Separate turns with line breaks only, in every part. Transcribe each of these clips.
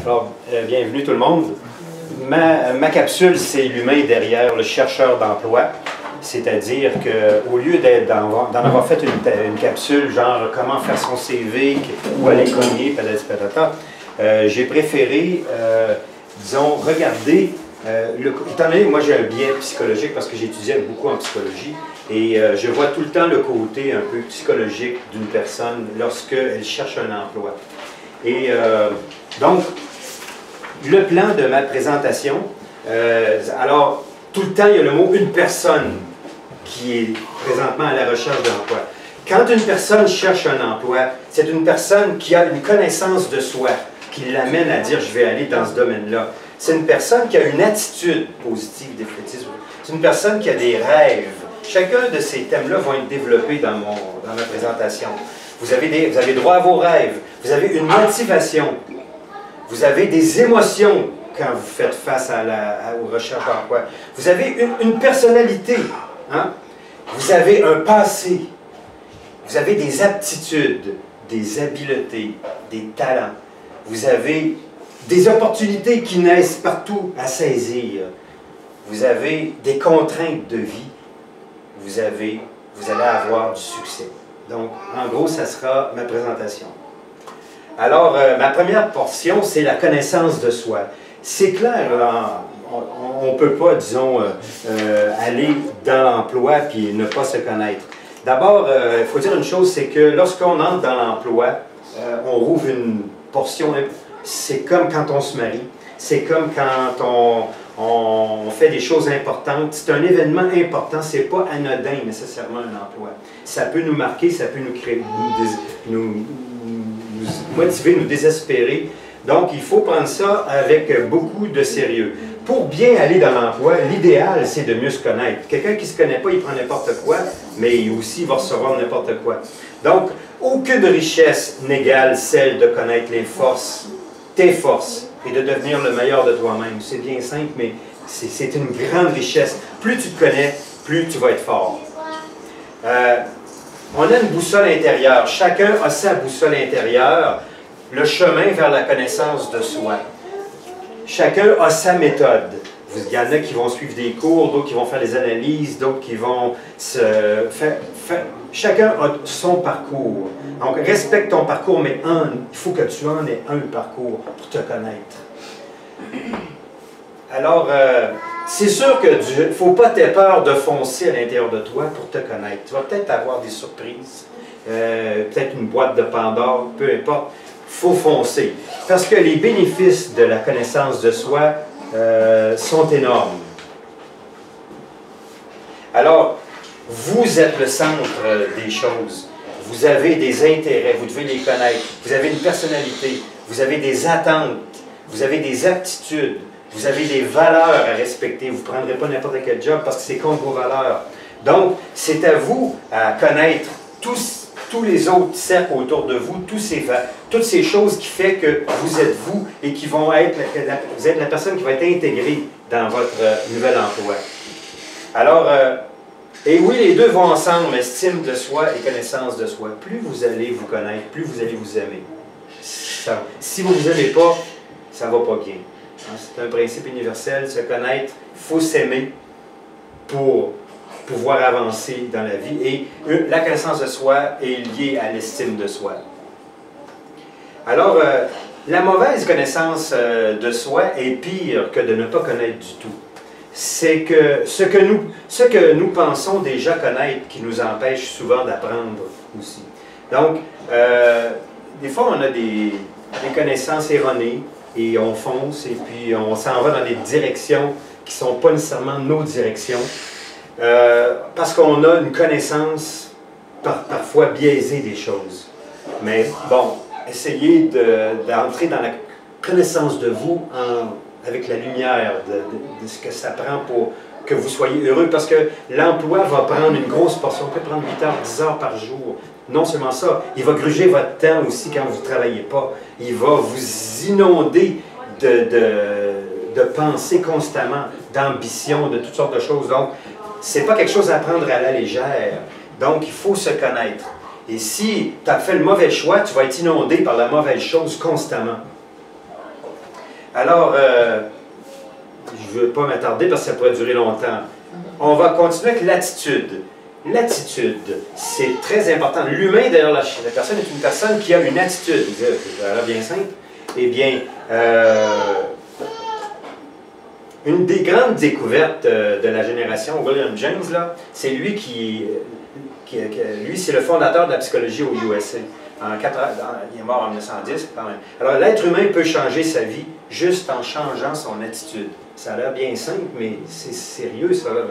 Alors, bienvenue tout le monde. Ma capsule, c'est l'humain derrière le chercheur d'emploi. C'est-à-dire qu'au lieu d'en avoir fait une capsule, genre comment faire son CV, où aller cogner, j'ai préféré, disons, regarder, étant donné que moi j'ai un biais psychologique parce que j'étudiais beaucoup en psychologie, et je vois tout le temps le côté un peu psychologique d'une personne lorsqu'elle cherche un emploi. Et donc, le plan de ma présentation, alors, tout le temps, il y a le mot « une personne » qui est présentement à la recherche d'emploi. Quand une personne cherche un emploi, c'est une personne qui a une connaissance de soi, qui l'amène à dire « je vais aller dans ce domaine-là ». C'est une personne qui a une attitude positive, défaitisme. C'est une personne qui a des rêves. Chacun de ces thèmes-là vont être développés dans ma présentation. Vous avez droit à vos rêves, vous avez une motivation, vous avez des émotions quand vous faites face aux recherches d'emploi. Vous avez une personnalité, hein? Vous avez un passé, vous avez des aptitudes, des habiletés, des talents. Vous avez des opportunités qui naissent partout à saisir. Vous avez des contraintes de vie. Vous allez avoir du succès. Donc, en gros, ça sera ma présentation. Alors, ma première portion, c'est la connaissance de soi. C'est clair, on ne peut pas, disons, aller dans l'emploi puis ne pas se connaître. D'abord, il faut dire une chose, c'est que lorsqu'on entre dans l'emploi, on rouvre une portion, c'est comme quand on se marie, c'est comme quand on fait des choses importantes. C'est un événement important, ce n'est pas anodin nécessairement un emploi. Ça peut nous marquer, ça peut nous créer, nous motiver, nous désespérer. Donc, il faut prendre ça avec beaucoup de sérieux. Pour bien aller dans l'emploi, l'idéal, c'est de mieux se connaître. Quelqu'un qui ne se connaît pas, il prend n'importe quoi, mais il aussi va recevoir n'importe quoi. Donc, aucune richesse n'égale celle de connaître les forces, tes forces, et de devenir le meilleur de toi-même. C'est bien simple, mais c'est une grande richesse. Plus tu te connais, plus tu vas être fort. On a une boussole intérieure. Chacun a sa boussole intérieure, le chemin vers la connaissance de soi. Chacun a sa méthode. Il y en a qui vont suivre des cours, d'autres qui vont faire des analyses, d'autres qui vont se faire... Chacun a son parcours. Donc, respecte ton parcours, mais il faut que tu en aies un parcours pour te connaître. Alors, c'est sûr qu'il ne faut pas t'aies peur de foncer à l'intérieur de toi pour te connaître. Tu vas peut-être avoir des surprises, peut-être une boîte de Pandore, peu importe. Il faut foncer. Parce que les bénéfices de la connaissance de soi sont énormes. Alors, vous êtes le centre des choses. Vous avez des intérêts, vous devez les connaître. Vous avez une personnalité, vous avez des attentes, vous avez des aptitudes, vous avez des valeurs à respecter. Vous ne prendrez pas n'importe quel job parce que c'est contre vos valeurs. Donc, c'est à vous à connaître tous les autres cercles autour de vous, toutes ces choses qui font que vous êtes vous et qui vont être, vous êtes la personne qui va être intégrée dans votre nouvel emploi. Alors, et oui, les deux vont ensemble, estime de soi et connaissance de soi. Plus vous allez vous connaître, plus vous allez vous aimer. Si vous ne vous aimez pas, ça ne va pas bien. C'est un principe universel, se connaître, il faut s'aimer pour pouvoir avancer dans la vie. Et la connaissance de soi est liée à l'estime de soi. Alors, la mauvaise connaissance de soi est pire que de ne pas connaître du tout. C'est que ce que nous pensons déjà connaître qui nous empêche souvent d'apprendre aussi. Donc, des fois, on a des connaissances erronées et on fonce et puis on s'en va dans des directions qui ne sont pas nécessairement nos directions parce qu'on a une connaissance parfois biaisée des choses. Mais bon, essayez d'entrer dans la connaissance de vous avec la lumière de ce que ça prend pour que vous soyez heureux, parce que l'emploi va prendre une grosse portion, on peut prendre 8 heures, 10 heures par jour. Non seulement ça, il va gruger votre temps aussi quand vous ne travaillez pas. Il va vous inonder de pensées constamment, d'ambition, de toutes sortes de choses. Donc, ce n'est pas quelque chose à prendre à la légère. Donc, il faut se connaître. Et si tu as fait le mauvais choix, tu vas être inondé par la mauvaise chose constamment. Alors, je ne veux pas m'attarder parce que ça pourrait durer longtemps. On va continuer avec l'attitude. L'attitude, c'est très important. L'humain, d'ailleurs, la personne est une personne qui a une attitude. Ça a l'air bien simple. Eh bien, une des grandes découvertes de la génération, William James, c'est lui lui, c'est le fondateur de la psychologie aux USA. Il est mort en 1910 quand même. Alors, l'être humain peut changer sa vie juste en changeant son attitude. Ça a l'air bien simple, mais c'est sérieux, ça. Là.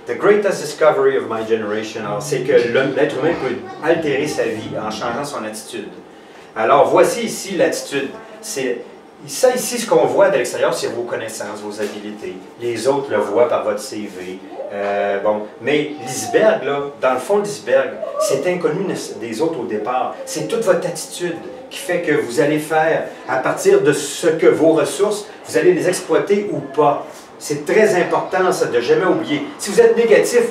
The greatest discovery of my generation, c'est que l'être humain peut altérer sa vie en changeant son attitude. Alors, voici ici l'attitude. Ça, ici, ce qu'on voit de l'extérieur, c'est vos connaissances, vos habiletés. Les autres le voient par votre CV. Mais l'iceberg, là, dans le fond de l'iceberg, c'est inconnu des autres au départ. C'est toute votre attitude qui fait que vous allez faire, à partir de ce que vos ressources, vous allez les exploiter ou pas. C'est très important, ça, de ne jamais oublier. Si vous êtes négatif,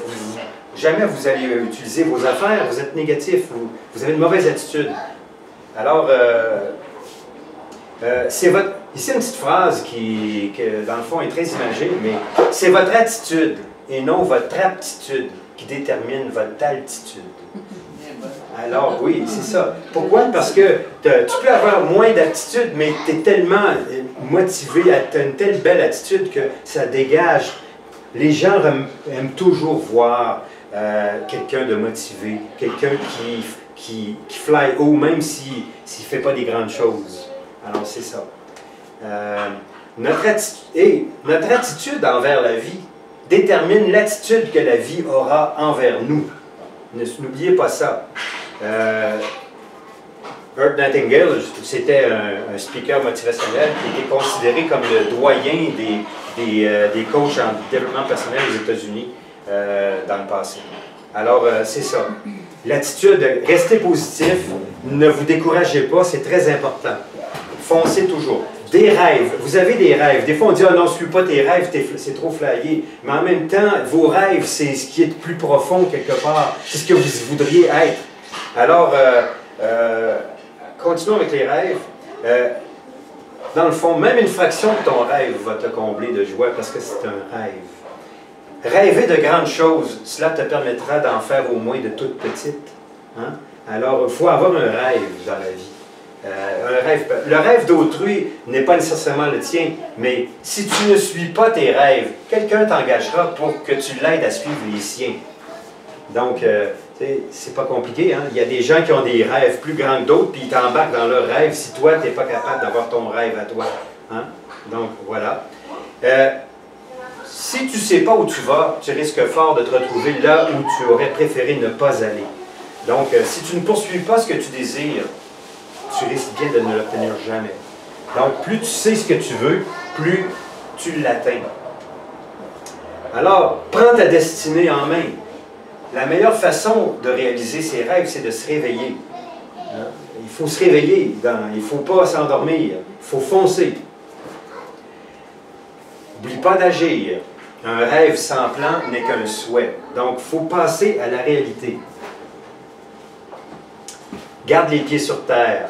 jamais vous allez utiliser vos affaires, vous êtes négatif, vous avez une mauvaise attitude. Alors, ici une petite phrase qui, dans le fond, est très imagée, mais c'est votre attitude et non votre aptitude qui détermine votre altitude. Alors, oui, c'est ça. Pourquoi? Parce que tu peux avoir moins d'attitude, mais tu es tellement motivé, tu as une telle belle attitude que ça dégage. Les gens aiment toujours voir quelqu'un de motivé, quelqu'un qui fly haut, même s'il ne fait pas des grandes choses. Alors, c'est ça. Notre attitude envers la vie détermine l'attitude que la vie aura envers nous. N'oubliez pas ça. Earl Nightingale, c'était un speaker motivationnel qui était considéré comme le doyen des coachs en développement personnel aux États-Unis dans le passé. Alors, c'est ça. L'attitude, restez positif, ne vous découragez pas, c'est très important. Foncez toujours. Des rêves. Vous avez des rêves. Des fois, on dit « Ah non, suis pas tes rêves, c'est trop flyé. » Mais en même temps, vos rêves, c'est ce qui est de plus profond quelque part. C'est ce que vous voudriez être. Alors, continuons avec les rêves. Dans le fond, même une fraction de ton rêve va te combler de joie parce que c'est un rêve. Rêver de grandes choses, cela te permettra d'en faire au moins de toutes petites. Hein? Alors, il faut avoir un rêve dans la vie. Le rêve d'autrui n'est pas nécessairement le tien, mais si tu ne suis pas tes rêves, quelqu'un t'engagera pour que tu l'aides à suivre les siens. Donc, c'est pas compliqué. Hein? Il y a des gens qui ont des rêves plus grands que d'autres, puis ils t'embarquent dans leurs rêves si toi, tu n'es pas capable d'avoir ton rêve à toi. Hein? Donc, voilà. Si tu ne sais pas où tu vas, tu risques fort de te retrouver là où tu aurais préféré ne pas aller. Donc, si tu ne poursuis pas ce que tu désires, tu risques bien de ne l'obtenir jamais. Donc, plus tu sais ce que tu veux, plus tu l'atteins. Alors, prends ta destinée en main. La meilleure façon de réaliser ses rêves, c'est de se réveiller. Il faut se réveiller, il ne faut pas s'endormir, il faut foncer. N'oublie pas d'agir. Un rêve sans plan n'est qu'un souhait. Donc, il faut passer à la réalité. Garde les pieds sur terre.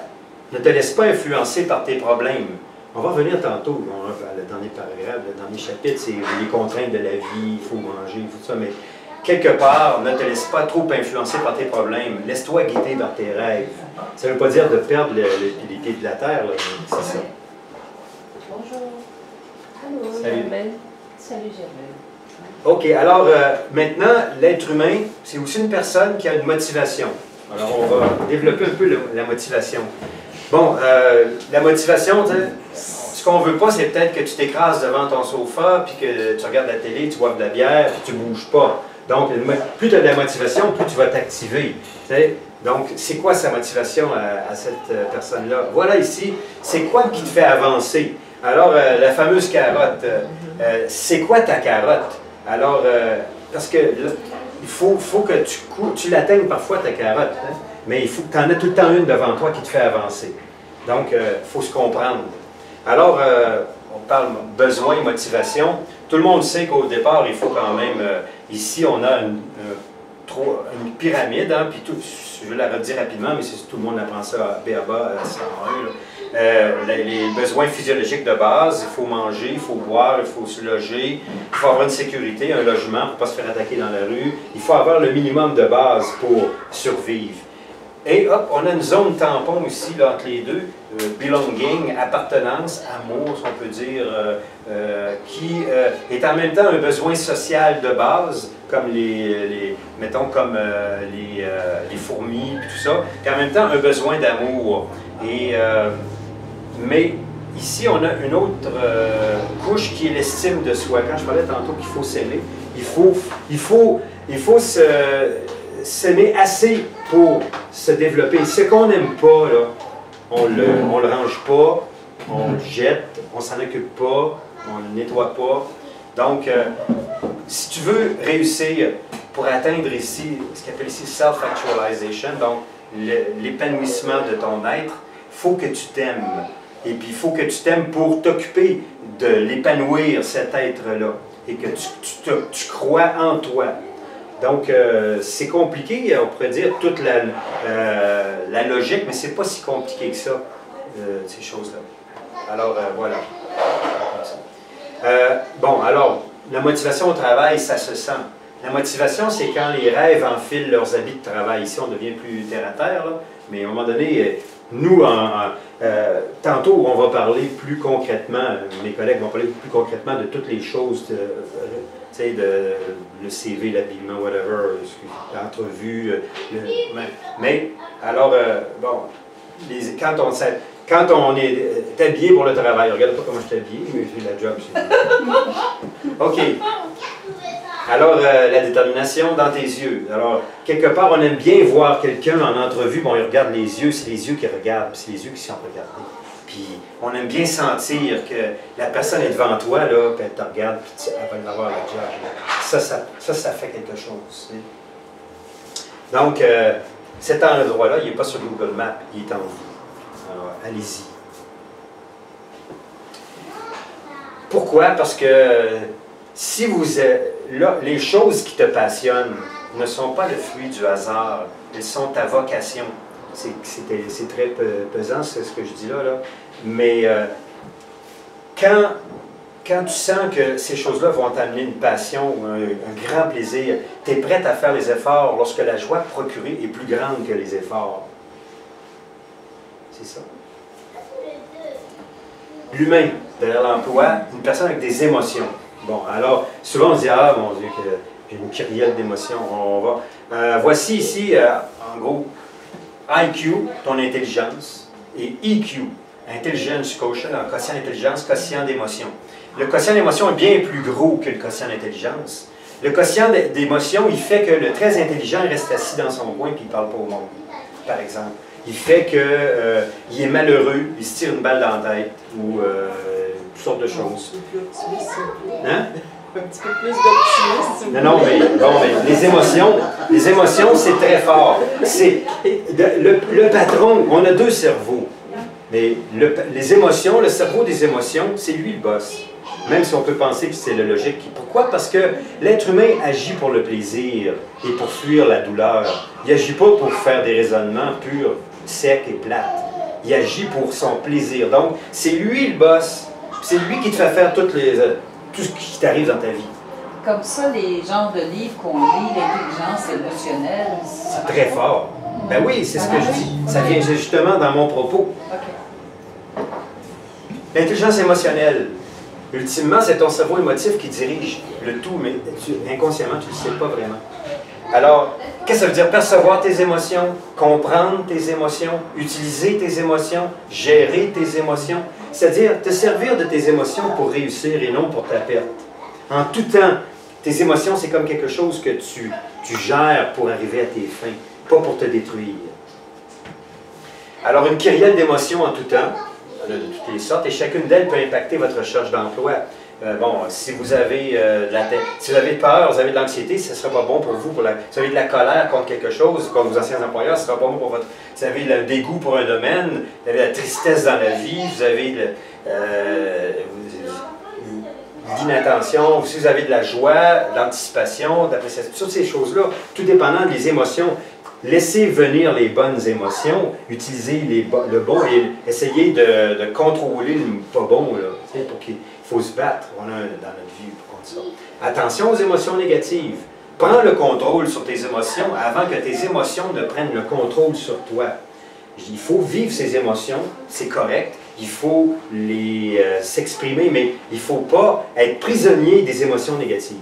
Ne te laisse pas influencer par tes problèmes. On va revenir tantôt, le dernier paragraphe, le dernier chapitre, c'est les contraintes de la vie, il faut manger, il faut tout ça, mais quelque part, ne te laisse pas trop influencer par tes problèmes. Laisse-toi guider par tes rêves. Ça ne veut pas dire de perdre les pieds de la terre, c'est ça.
Bonjour. Allô,
Salut.
Germaine. Salut, Germaine.
OK, alors maintenant, l'être humain, c'est aussi une personne qui a une motivation. Alors, on va développer un peu la motivation. Bon, la motivation, ce qu'on ne veut pas, c'est peut-être que tu t'écrases devant ton sofa, puis que tu regardes la télé, tu bois de la bière, puis tu ne bouges pas. Donc, plus tu as de la motivation, plus tu vas t'activer. Donc, c'est quoi sa motivation à cette personne-là? Voilà ici, c'est quoi qui te fait avancer? Alors, la fameuse carotte, c'est quoi ta carotte? Alors, parce que là, il faut que tu l'atteignes parfois, ta carotte, hein? Mais il faut que tu en aies tout le temps une devant toi qui te fait avancer. Donc, il faut se comprendre. Alors, on parle besoin, motivation. Tout le monde sait qu'au départ, il faut quand même... ici, on a une pyramide, hein, puis je vais la redire rapidement, mais tout le monde apprend ça à BABA 101. les besoins physiologiques de base. Il faut manger, il faut boire, il faut se loger, il faut avoir une sécurité, un logement pour ne pas se faire attaquer dans la rue. Il faut avoir le minimum de base pour survivre. Et hop, on a une zone tampon ici là, entre les deux, belonging, appartenance, amour, si on peut dire, qui est en même temps un besoin social de base, comme mettons comme les fourmis, tout ça, et en même temps un besoin d'amour. Mais ici, on a une autre couche qui est l'estime de soi. Quand je parlais tantôt qu'il faut s'aimer, il faut s'aimer assez pour se développer. Ce qu'on n'aime pas, là, on le range pas, on le jette, on s'en occupe pas, on le nettoie pas. Donc, si tu veux réussir pour atteindre ici, ce qu'on appelle ici self-actualization, donc l'épanouissement de ton être, il faut que tu t'aimes. Et puis, il faut que tu t'aimes pour t'occuper de l'épanouir, cet être-là. Et que tu crois en toi. Donc, c'est compliqué, on pourrait dire, toute la logique, mais c'est pas si compliqué que ça, ces choses-là. Alors, voilà. Bon, alors, la motivation au travail, ça se sent. La motivation, c'est quand les rêves enfilent leurs habits de travail. Ici, on devient plus terre-à-terre, là, mais à un moment donné, nous, tantôt, on va parler plus concrètement, mes collègues vont parler plus concrètement de toutes les choses, le CV, l'habillement, whatever, l'entrevue. Mais, alors, bon, quand on est habillé pour le travail, regarde pas comment je suis habillé, mais j'ai la job. OK. Alors, la détermination dans tes yeux. Alors, quelque part, on aime bien voir quelqu'un en entrevue, bon, il regarde les yeux, c'est les yeux qui regardent, c'est les yeux qui sont regardés. Puis, on aime bien sentir que la personne est devant toi, là, puis elle te regarde, puis elle va avoir la job. Ça fait quelque chose. Donc, cet endroit-là, il n'est pas sur Google Maps, il est en vous. Alors, allez-y. Pourquoi? Parce que si vous êtes là, les choses qui te passionnent ne sont pas le fruit du hasard, elles sont ta vocation. C'est très pesant, c'est ce que je dis là. Mais quand tu sens que ces choses-là vont t'amener une passion, un grand plaisir, tu es prête à faire les efforts lorsque la joie procurée est plus grande que les efforts. C'est ça. L'humain, derrière l'emploi, une personne avec des émotions. Bon, alors, souvent on se dit, ah mon Dieu, que j'ai une kyrielle d'émotions, on va. Voici ici, en gros, IQ, ton intelligence, et EQ, intelligence quotient, quotient d'intelligence, quotient d'émotion. Le quotient d'émotion est bien plus gros que le quotient d'intelligence. Le quotient d'émotion, il fait que le très intelligent reste assis dans son coin et il ne parle pas au monde, par exemple. Il fait qu'il est malheureux, il se tire une balle dans la tête, ou toutes sortes de choses. Hein?
Un petit peu plus d'optimisme.
Non, mais les émotions, c'est très fort. C'est le patron, on a deux cerveaux. Mais les émotions, le cerveau des émotions, c'est lui le boss. Même si on peut penser que c'est le logique. Pourquoi? Parce que l'être humain agit pour le plaisir et pour fuir la douleur. Il n'agit pas pour faire des raisonnements purs, secs et plates. Il agit pour son plaisir. Donc, c'est lui le boss. C'est lui qui te fait faire tout ce qui t'arrive dans ta vie.
Comme ça, les genres de livres qu'on lit, l'intelligence émotionnelle,
c'est très fort. Ben oui, c'est ce que je dis. Ça vient justement dans mon propos.
Okay.
L'intelligence émotionnelle, ultimement, c'est ton cerveau émotif qui dirige le tout, mais inconsciemment, tu ne le sais pas vraiment. Alors, qu'est-ce que ça veut dire? Percevoir tes émotions, comprendre tes émotions, utiliser tes émotions, gérer tes émotions. C'est-à-dire te servir de tes émotions pour réussir et non pour ta perte. En tout temps, tes émotions, c'est comme quelque chose que tu gères pour arriver à tes fins, pas pour te détruire. Alors, une kyrielle d'émotions en tout temps, de toutes les sortes, et chacune d'elles peut impacter votre recherche d'emploi. Bon, si vous avez si vous avez peur, vous avez de l'anxiété, ce ne sera pas bon pour vous. Si vous avez de la colère contre quelque chose, contre vos anciens employeurs, ce ne sera pas bon pour votre... Si vous avez le dégoût pour un domaine, vous avez la tristesse dans la vie, vous avez l'inattention, si vous avez de la joie, de l'anticipation, d'appréciation, toutes ces choses-là, tout dépendant des émotions laisser venir les bonnes émotions, utiliser le bon et essayer de contrôler le pas bon, là, pour qu'il faut se battre dans notre vie pour ça. Attention aux émotions négatives. Prends le contrôle sur tes émotions avant que tes émotions ne prennent le contrôle sur toi. Il faut vivre ces émotions, c'est correct. Il faut s'exprimer, mais il ne faut pas être prisonnier des émotions négatives.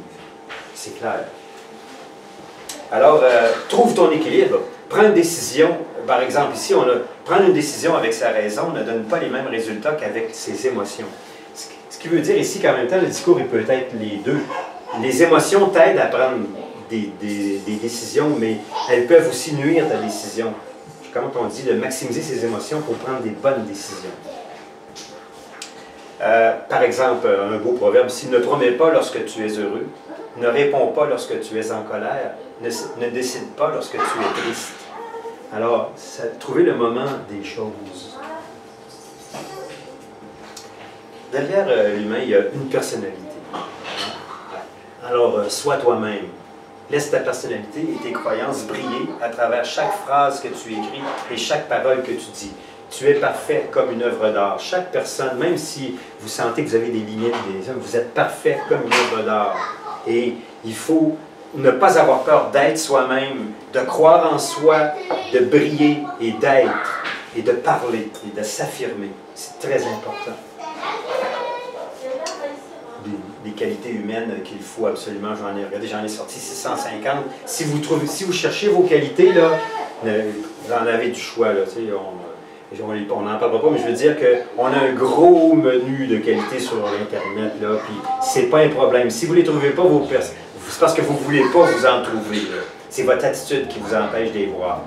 C'est clair. Alors, trouve ton équilibre. Prends une décision. Par exemple, ici, prendre une décision avec sa raison ne donne pas les mêmes résultats qu'avec ses émotions. Ce qui veut dire ici qu'en même temps, le discours, il peut être les deux. Les émotions t'aident à prendre des décisions, mais elles peuvent aussi nuire ta décision. Comme on dit, de maximiser ses émotions pour prendre des bonnes décisions. Par exemple, un beau proverbe, si ne promets pas lorsque tu es heureux, ne réponds pas lorsque tu es en colère, ne décide pas lorsque tu es triste. Alors, trouver le moment des choses. Derrière l'humain, il y a une personnalité. Alors, sois toi-même. Laisse ta personnalité et tes croyances briller à travers chaque phrase que tu écris et chaque parole que tu dis. Tu es parfait comme une œuvre d'art. Chaque personne, même si vous sentez que vous avez des limites, vous êtes parfait comme une œuvre d'art. Et il faut ne pas avoir peur d'être soi-même, de croire en soi, de briller et d'être, et de parler, et de s'affirmer. C'est très important. Des qualités humaines qu'il faut absolument, j'en ai sorti 650. Si vous cherchez vos qualités, là, vous en avez du choix, là, on n'en parlera pas, mais je veux dire qu'on a un gros menu de qualités sur l'Internet, là, puis c'est pas un problème. Si vous ne les trouvez pas, c'est parce que vous ne voulez pas vous en trouver. C'est votre attitude qui vous empêche de les voir.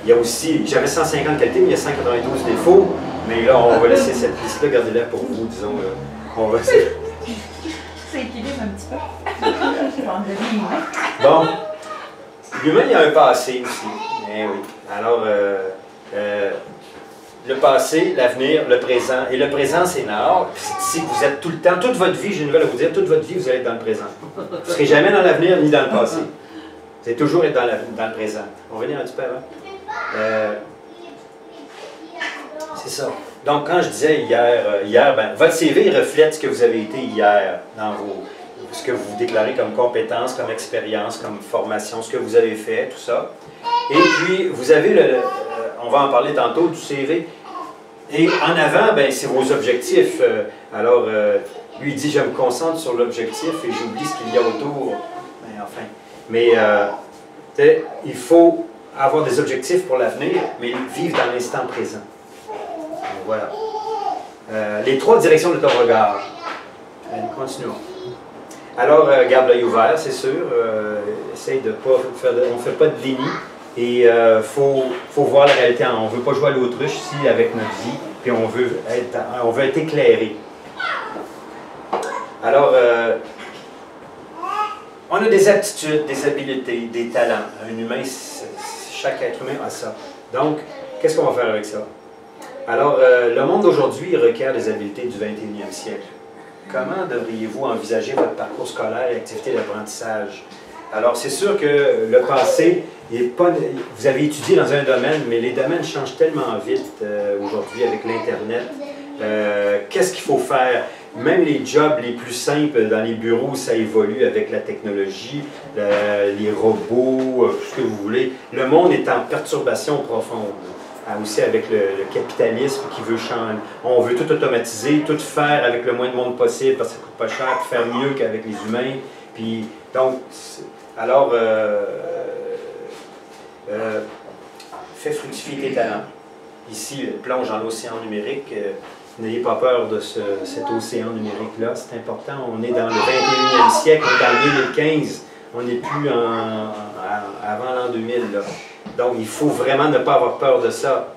Il y a aussi, j'avais 150 qualités, mais il y a 192 défauts, mais là, on va laisser cette liste-là, gardez-la pour vous, disons. On va essayer.
Ça équilibre un petit peu.
Bon, l'humain, il y a un passé aussi. Eh oui. Alors, le passé, l'avenir, le présent. Et le présent, c'est nord. Si vous êtes tout le temps, toute votre vie, j'ai une nouvelle à vous dire, toute votre vie, vous allez être dans le présent. Vous ne serez jamais dans l'avenir ni dans le passé. Vous allez toujours être dans le présent. On va venir un petit peu avant. C'est ça. Donc, quand je disais hier, ben, votre CV reflète ce que vous avez été hier dans ce que vous déclarez comme compétences, comme expérience, comme formation, ce que vous avez fait, tout ça. Et puis, vous avez on va en parler tantôt du CV. Et en avant, ben, c'est vos objectifs. Alors, lui, il dit, je me concentre sur l'objectif et j'oublie ce qu'il y a autour. Ben, enfin. Mais, il faut avoir des objectifs pour l'avenir, mais vivre dans l'instant présent. Voilà. Les 3 directions de ton regard. Continuons. Alors, garde l'œil ouvert, c'est sûr. Essaye de ne pas faire on ne fait pas de déni. Et il faut voir la réalité. On ne veut pas jouer à l'autruche ici avec notre vie, puis on veut être éclairé. Alors, on a des aptitudes, des habiletés, des talents. Un humain, chaque être humain a ça. Donc, qu'est-ce qu'on va faire avec ça? Alors, le monde d'aujourd'hui requiert des habiletés du 21e siècle. Comment devriez-vous envisager votre parcours scolaire et activité d'apprentissage? Alors, c'est sûr que le passé, vous avez étudié dans un domaine, mais les domaines changent tellement vite aujourd'hui avec l'Internet. Qu'est-ce qu'il faut faire? Même les jobs les plus simples dans les bureaux, ça évolue avec la technologie, les robots, tout ce que vous voulez. Le monde est en perturbation profonde. Aussi avec le capitalisme qui veut changer. On veut tout automatiser, tout faire avec le moins de monde possible parce que ça coûte pas cher, pour faire mieux qu'avec les humains. Puis, donc, alors, fais fructifier tes talents. Ici, plonge dans l'océan numérique. N'ayez pas peur de cet océan numérique-là, c'est important. On est dans le 21e siècle, on est en 2015. On n'est plus avant l'an 2000. Là. Donc, il faut vraiment ne pas avoir peur de ça.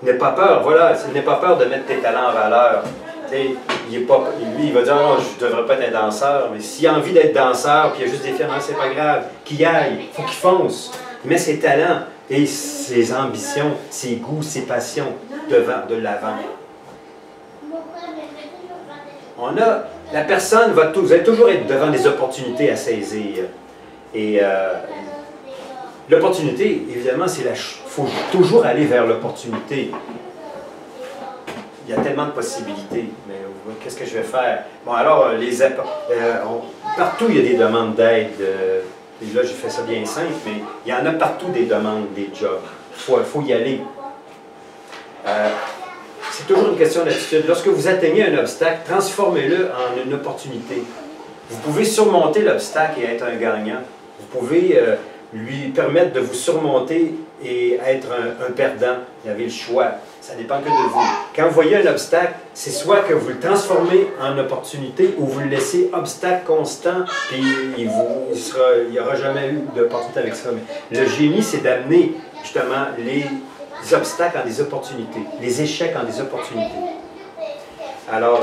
N'aie pas peur, voilà, n'aie pas peur de mettre tes talents en valeur. Lui, il va dire, non, je ne devrais pas être un danseur, mais s'il a envie d'être danseur, puis il y a juste des filles, non, c'est pas grave, qu'il aille, il faut qu'il fonce. Il met ses talents et ses ambitions, ses goûts, ses passions de l'avant. La personne vous allez toujours être devant des opportunités à saisir. Et L'opportunité, évidemment, il faut toujours aller vers l'opportunité. Il y a tellement de possibilités, mais qu'est-ce que je vais faire? Bon, alors, partout, il y a des demandes d'aide. Et là, j'ai fait ça bien simple, mais il y en a partout des demandes, des jobs. Il faut y aller. C'est toujours une question d'attitude. Lorsque vous atteignez un obstacle, transformez-le en une opportunité. Vous pouvez surmonter l'obstacle et être un gagnant. Vous pouvez lui permettre de vous surmonter et être un perdant. Vous avez le choix. Ça dépend que de vous. Quand vous voyez un obstacle, c'est soit que vous le transformez en opportunité ou vous le laissez obstacle constant et il n'y aura jamais eu d'opportunité avec ça. Mais le génie, c'est d'amener justement les obstacles en des opportunités, les échecs en des opportunités. Alors,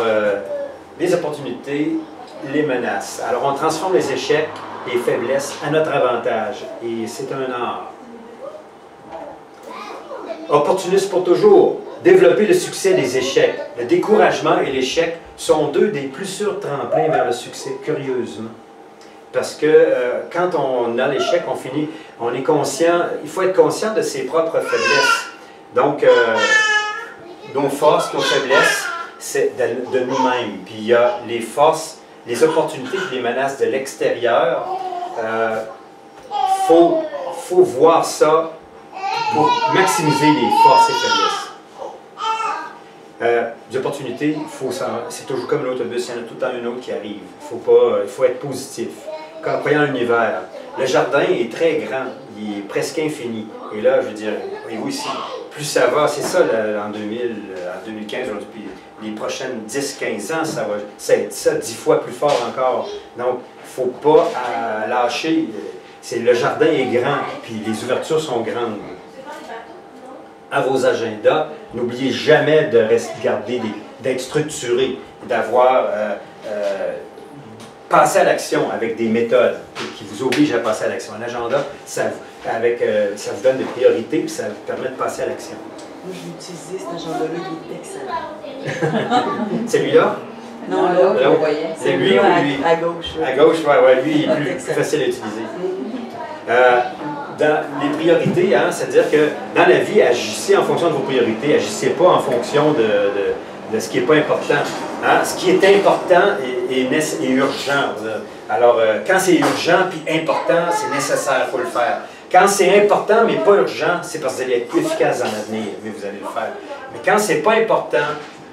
les opportunités, les menaces. Alors, on transforme les échecs et faiblesses à notre avantage. Et c'est un art. Opportuniste pour toujours. Développer le succès des échecs. Le découragement et l'échec sont deux des plus sûrs tremplins vers le succès, curieusement. Parce que quand on a l'échec, on est conscient, il faut être conscient de ses propres faiblesses. Donc, nos forces, nos faiblesses, c'est de nous-mêmes. Puis il y a les forces, les opportunités, les menaces de l'extérieur. Faut voir ça pour maximiser les forces et faiblesses. Les opportunités, c'est toujours comme l'autobus, il y en a tout le temps une autre qui arrive. Il faut être positif. Croyant l'univers, le jardin est très grand, il est presque infini. Et là, je veux dire, voyez-vous ici, plus ça va, c'est ça en 2015, puis les prochaines 10-15 ans, ça va être ça 10 fois plus fort encore. Donc, il ne faut pas lâcher. Le jardin est grand, puis les ouvertures sont grandes. À vos agendas, n'oubliez jamais de d'être structuré, d'avoir passer à l'action avec des méthodes qui vous obligent à passer à l'action. Un agenda, ça vous donne des priorités et ça vous permet de passer à l'action.
Moi, je l'ai utilisé, cet agenda-là, il est excellent.
Celui-là?
Non, là,
vous voyez.
C'est lui ou lui?
À gauche.
À gauche, oui, lui, il est plus facile à utiliser. Dans les priorités, c'est-à-dire que dans la vie, agissez en fonction de vos priorités, agissez pas en fonction de ce qui n'est pas important. Ce qui est important est urgent. Alors, quand c'est urgent puis important, c'est nécessaire, il faut le faire. Quand c'est important mais pas urgent, c'est parce que vous allez être plus efficace dans l'avenir, mais vous allez le faire. Mais quand c'est pas important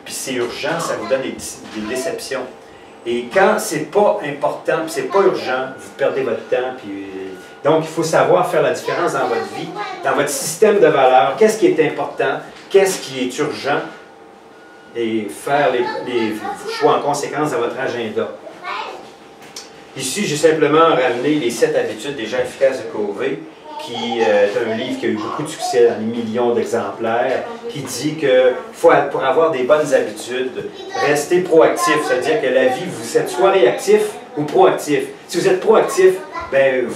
puis c'est urgent, ça vous donne des déceptions. Et quand c'est pas important puis c'est pas urgent, vous perdez votre temps. Donc, il faut savoir faire la différence dans votre vie, dans votre système de valeurs. Qu'est-ce qui est important? Qu'est-ce qui est urgent? Et faire les choix en conséquence dans votre agenda. Ici, j'ai simplement ramené les 7 habitudes des gens efficaces de Covey, qui est un livre qui a eu beaucoup de succès dans les millions d'exemplaires, qui dit que pour avoir des bonnes habitudes, restez proactif. C'est-à-dire que la vie, vous êtes soit réactif ou proactif. Si vous êtes proactif, ben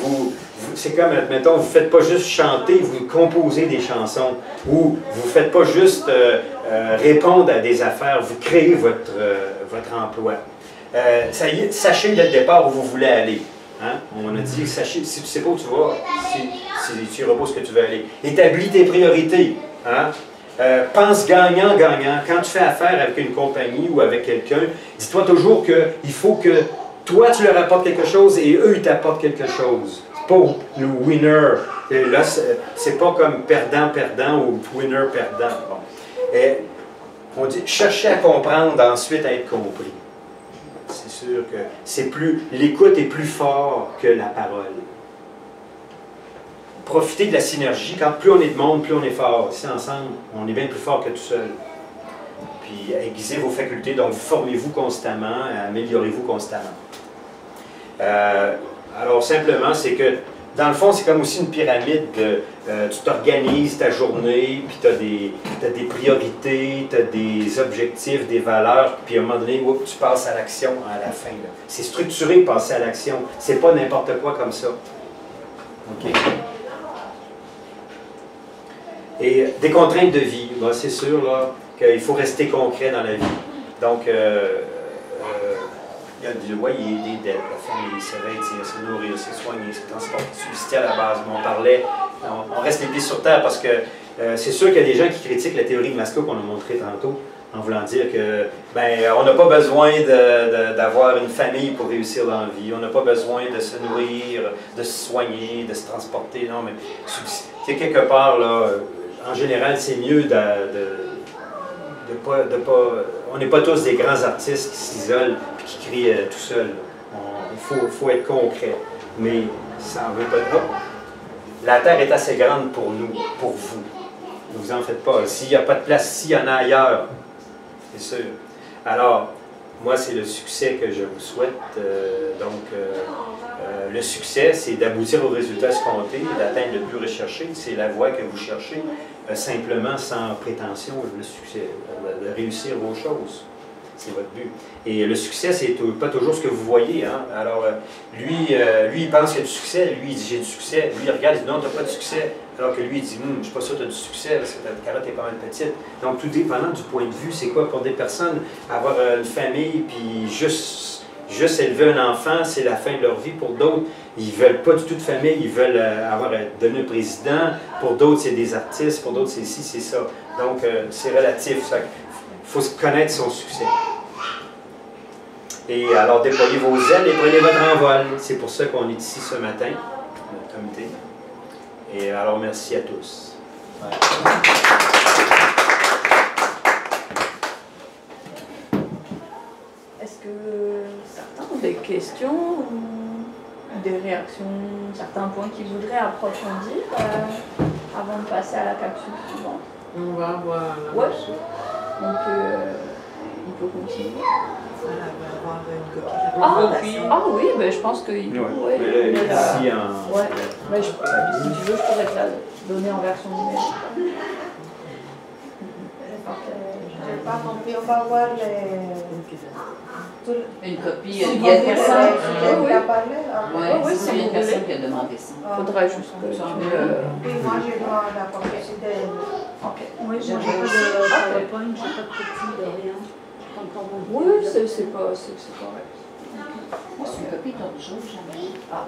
c'est comme, admettons, vous ne faites pas juste chanter, vous composez des chansons, ou vous ne faites pas juste répondre à des affaires, vous créez votre emploi. Sachez dès le départ où vous voulez aller. On a dit, si tu ne sais pas où tu vas, si tu reposes que tu veux aller. Établis tes priorités. Pense gagnant-gagnant. Quand tu fais affaire avec une compagnie ou avec quelqu'un, dis-toi toujours qu'il faut que toi, tu leur apportes quelque chose et eux, ils t'apportent quelque chose. Pas le winner. Et là, c'est pas comme perdant-perdant ou winner-perdant. Bon. On dit chercher à comprendre, ensuite à être compris. C'est sûr que l'écoute est plus fort que la parole. Profitez de la synergie. Quand plus on est de monde, plus on est fort. Ici, ensemble, on est bien plus fort que tout seul. Puis aiguisez vos facultés, donc formez-vous constamment, améliorez-vous constamment. Alors, simplement, c'est que, dans le fond, c'est comme aussi une pyramide. Tu t'organises ta journée, puis tu as des priorités, tu as des objectifs, des valeurs, puis à un moment donné, tu passes à l'action à la fin. C'est structuré, passer à l'action. C'est pas n'importe quoi comme ça. OK? Et des contraintes de vie. C'est sûr qu'il faut rester concret dans la vie. Donc, Il y a du loyer, des dettes, la famille, se vêtir, se nourrir, se soigner, se transporter, subsister à la base. Mais on reste les pieds sur terre parce que c'est sûr qu'il y a des gens qui critiquent la théorie de Maslow qu'on a montrée tantôt, en voulant dire que on n'a pas besoin d'avoir une famille pour réussir dans la vie, on n'a pas besoin de se nourrir, de se soigner, de se transporter. Non, mais quelque part, là, en général, c'est mieux on n'est pas tous des grands artistes qui s'isolent et qui crient tout seuls. Il faut être concret. Mais ça en veut pas de... La Terre est assez grande pour nous, pour vous. Ne vous en faites pas. S'il n'y a pas de place, s'il y en a ailleurs, c'est sûr. Alors, moi, c'est le succès que je vous souhaite. Le succès, c'est d'aboutir au résultat escompté, d'atteindre le but recherché. C'est la voie que vous cherchez, simplement, sans prétention, le succès, de réussir vos choses. C'est votre but. Et le succès, c'est pas toujours ce que vous voyez. Hein? Alors, lui, il pense qu'il y a du succès. Lui, il dit j'ai du succès. Lui, il regarde, il dit non, tu n'as pas de succès. Alors que lui, il dit je ne suis pas sûr que tu as du succès parce que ta carotte est pas mal petite. Donc, tout dépendant du point de vue, c'est quoi pour des personnes avoir une famille puis juste élever un enfant, c'est la fin de leur vie. Pour d'autres, ils ne veulent pas du tout de famille, ils veulent devenir président. Pour d'autres, c'est des artistes. Pour d'autres, c'est ci, c'est ça. Donc, c'est relatif. Il faut connaître son succès. Et alors, déployez vos ailes et prenez votre envol. C'est pour ça qu'on est ici ce matin, notre comité. Et alors, merci à tous. Ouais.
Est-ce que certains ont des questions ou des réactions, certains points qu'ils voudraient approfondir avant de passer à la capsule suivante?
On va voir la
Ouais. Donc, il peut continuer.
Voilà, on va avoir une copie de la présentation.
Ah oui, ben, je pense qu'il peut.
Ouais. Mais là, ici,
Ouais. Ben, si tu veux, je pourrais te la donner en version numérique.
Je n'ai pas compris, on va voir
Une copie, il y a une personne.
qui a parlé.
Oui, il y a une personne qui a demandé ça.
Il faudrait juste que tu
Oui, moi j'ai droit d'apporter des...
Ok.
Oui, j'ai pas de PowerPoint, j'ai pas de copie de rien.
Oui, c'est correct.
Moi, c'est une copie d'autre jour, jamais.
Ah.